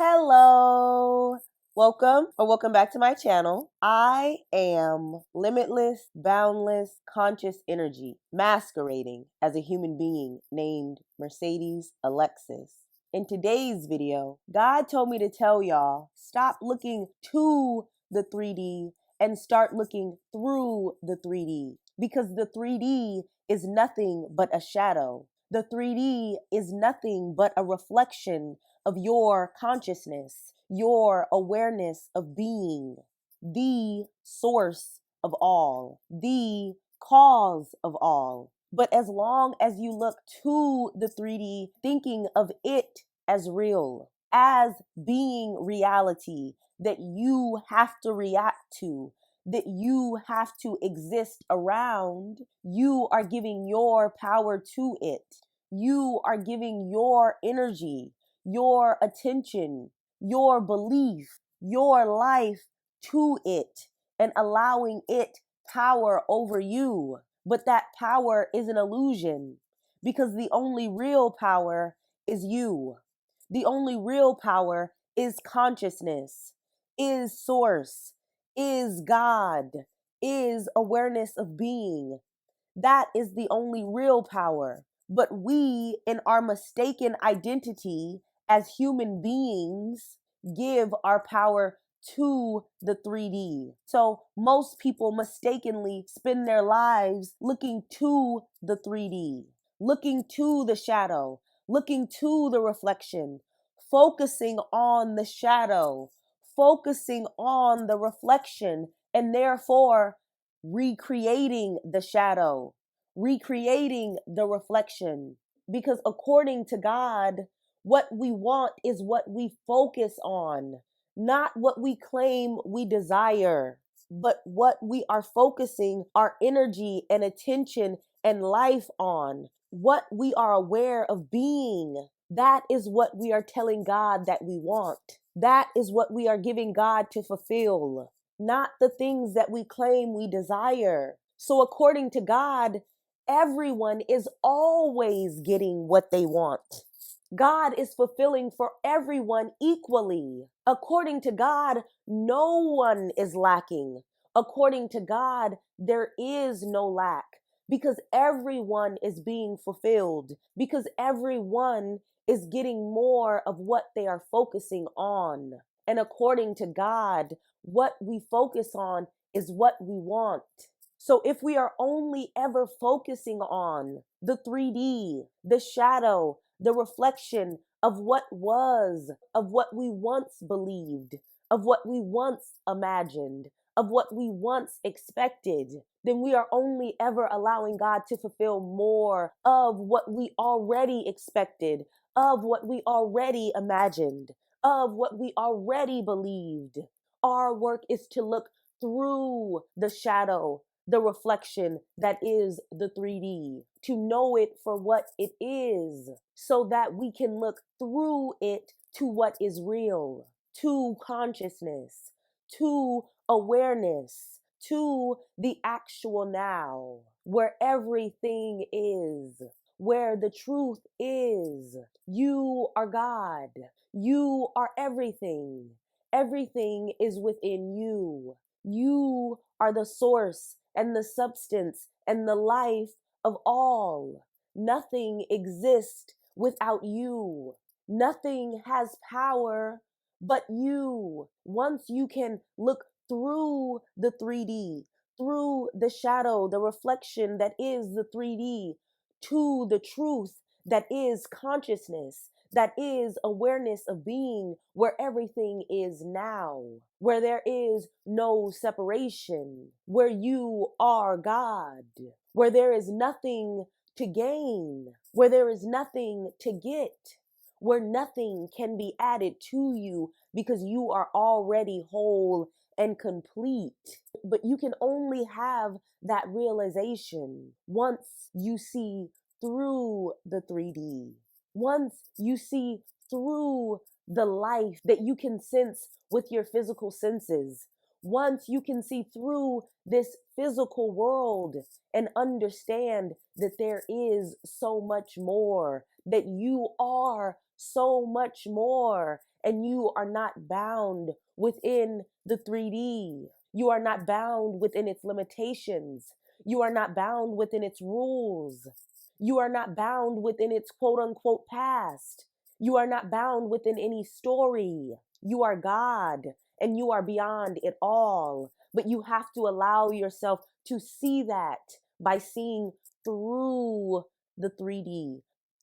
Hello. Welcome back to my channel. I am limitless, boundless, conscious energy masquerading as a human being named Mercedes-Alexis. In today's video, God told me to tell y'all, stop looking to the 3D and start looking through the 3D, because the 3D is nothing but a shadow. The 3D is nothing but a reflection of your consciousness, your awareness of being, the source of all, the cause of all. But as long as you look to the 3D, thinking of it as real, as being reality that you have to react to, that you have to exist around, you are giving your power to it. You are giving your energy, your attention, your belief, your life to it and allowing it power over you. But that power is an illusion, because the only real power is you. The only real power is consciousness, is source, is God, is awareness of being. That is the only real power. But we, in our mistaken identity as human beings, give our power to the 3D. So most people mistakenly spend their lives looking to the 3D, looking to the shadow, looking to the reflection, focusing on the shadow, focusing on the reflection, and therefore recreating the shadow, recreating the reflection. Because according to God, what we want is what we focus on, not what we claim we desire, but what we are focusing our energy and attention and life on, what we are aware of being. That is what we are telling God that we want. That is what we are giving God to fulfill, not the things that we claim we desire. So according to God, everyone is always getting what they want. God is fulfilling for everyone equally. According to God, no one is lacking. According to God, there is no lack, because everyone is being fulfilled, because everyone is getting more of what they are focusing on. And according to God, what we focus on is what we want. So if we are only ever focusing on the 3D, the shadow, the reflection of what was, of what we once believed, of what we once imagined, of what we once expected, then we are only ever allowing God to fulfill more of what we already expected, of what we already imagined, of what we already believed. Our work is to look through the shadow, the reflection that is the 3D, to know it for what it is, so that we can look through it to what is real, to consciousness, to awareness, to the actual now, where everything is, where the truth is. You are God. You are everything. Everything is within you. You are the source and the substance and the life of all. Nothing exists without you. Nothing has power but you. Once you can look through the 3D, through the shadow, the reflection that is the 3D, to the truth that is consciousness, that is awareness of being, where everything is now, where there is no separation, where you are God, where there is nothing to gain, where there is nothing to get, where nothing can be added to you, because you are already whole and complete. But you can only have that realization once you see through the 3D. Once you see through the life that you can sense with your physical senses, once you can see through this physical world and understand that there is so much more, that you are so much more, and you are not bound within the 3D. You are not bound within its limitations. You are not bound within its rules. You are not bound within its quote unquote past. You are not bound within any story. You are God and you are beyond it all. But you have to allow yourself to see that by seeing through the 3D,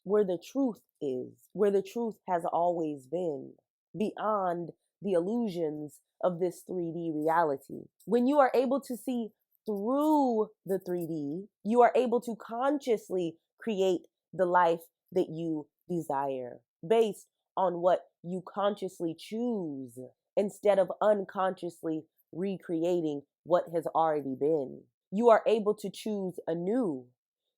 where the truth is, where the truth has always been, beyond the illusions of this 3D reality. When you are able to see through the 3D, you are able to consciously create the life that you desire based on what you consciously choose instead of unconsciously recreating what has already been. You are able to choose anew.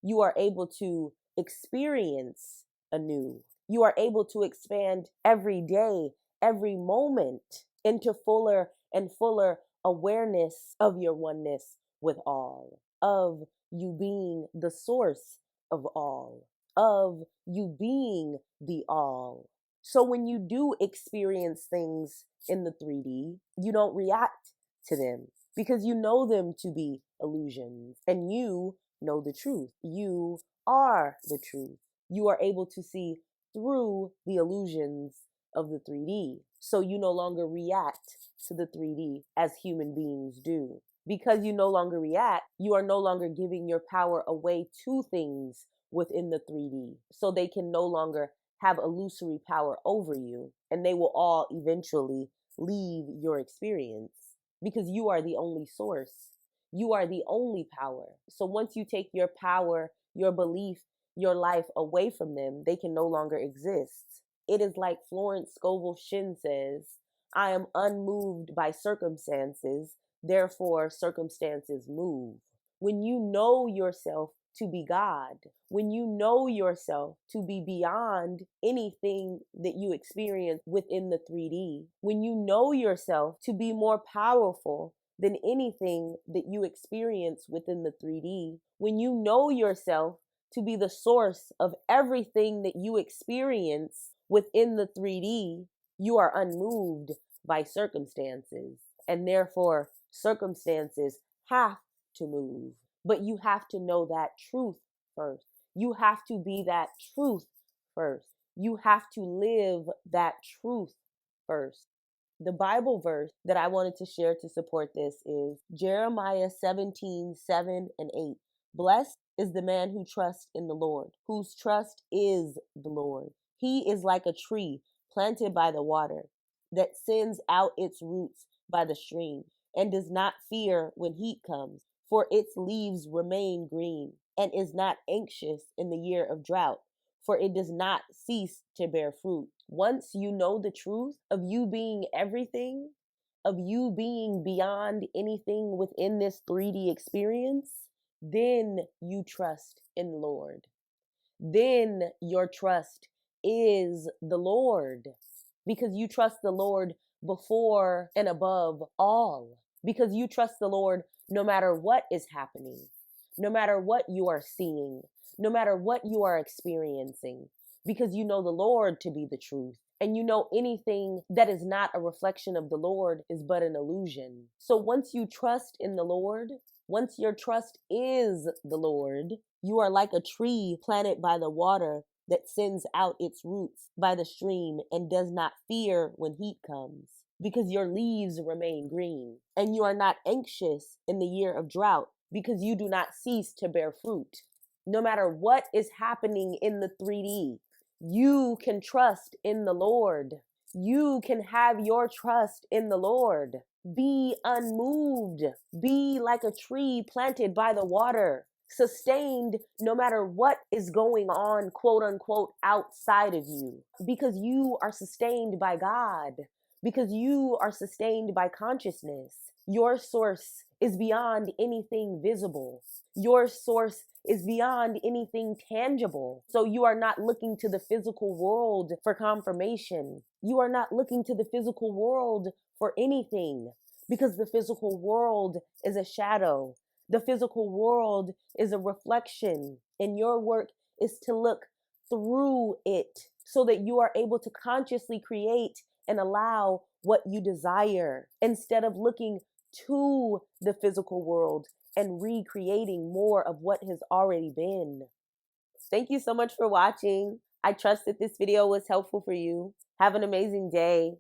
You are able to experience anew. You are able to expand every day, every moment into fuller and fuller awareness of your oneness with all, of you being the source of all, of you being the all. So when you do experience things in the 3D, you don't react to them because you know them to be illusions and you know the truth. You are the truth. You are able to see through the illusions of the 3D. So you no longer react to the 3D as human beings do. Because you no longer react, you are no longer giving your power away to things within the 3D. So they can no longer have illusory power over you, and they will all eventually leave your experience because you are the only source. You are the only power. So once you take your power, your belief, your life away from them, they can no longer exist. It is like Florence Scovel Shinn says, I am unmoved by circumstances, therefore circumstances move. When you know yourself to be God, when you know yourself to be beyond anything that you experience within the 3D, when you know yourself to be more powerful than anything that you experience within the 3D, when you know yourself to be the source of everything that you experience within the 3D, you are unmoved by circumstances, and therefore circumstances have to move. But you have to know that truth first. You have to be that truth first. You have to live that truth first. The Bible verse that I wanted to share to support this is Jeremiah 17:7-8. Blessed is the man who trusts in the Lord, whose trust is the Lord. He is like a tree planted by the water that sends out its roots by the stream and does not fear when heat comes, for its leaves remain green, and is not anxious in the year of drought, for it does not cease to bear fruit. Once you know the truth of you being everything, of you being beyond anything within this 3D experience, then you trust in the Lord. Then your trust is the Lord, because you trust the Lord before and above all, because you trust the Lord no matter what is happening, no matter what you are seeing, no matter what you are experiencing, because you know the Lord to be the truth. And you know anything that is not a reflection of the Lord is but an illusion. So once you trust in the Lord, once your trust is the Lord, you are like a tree planted by the water that sends out its roots by the stream and does not fear when heat comes, because your leaves remain green. And you are not anxious in the year of drought, because you do not cease to bear fruit. No matter what is happening in the 3D, you can trust in the Lord. You can have your trust in the Lord. Be unmoved. Be like a tree planted by the water, sustained no matter what is going on, quote unquote, outside of you, because you are sustained by God, because you are sustained by consciousness. Your source is beyond anything visible. Your source is beyond anything tangible. So you are not looking to the physical world for confirmation. You are not looking to the physical world for anything, because the physical world is a shadow. The physical world is a reflection, and your work is to look through it so that you are able to consciously create and allow what you desire instead of looking to the physical world and recreating more of what has already been. Thank you so much for watching. I trust that this video was helpful for you. Have an amazing day.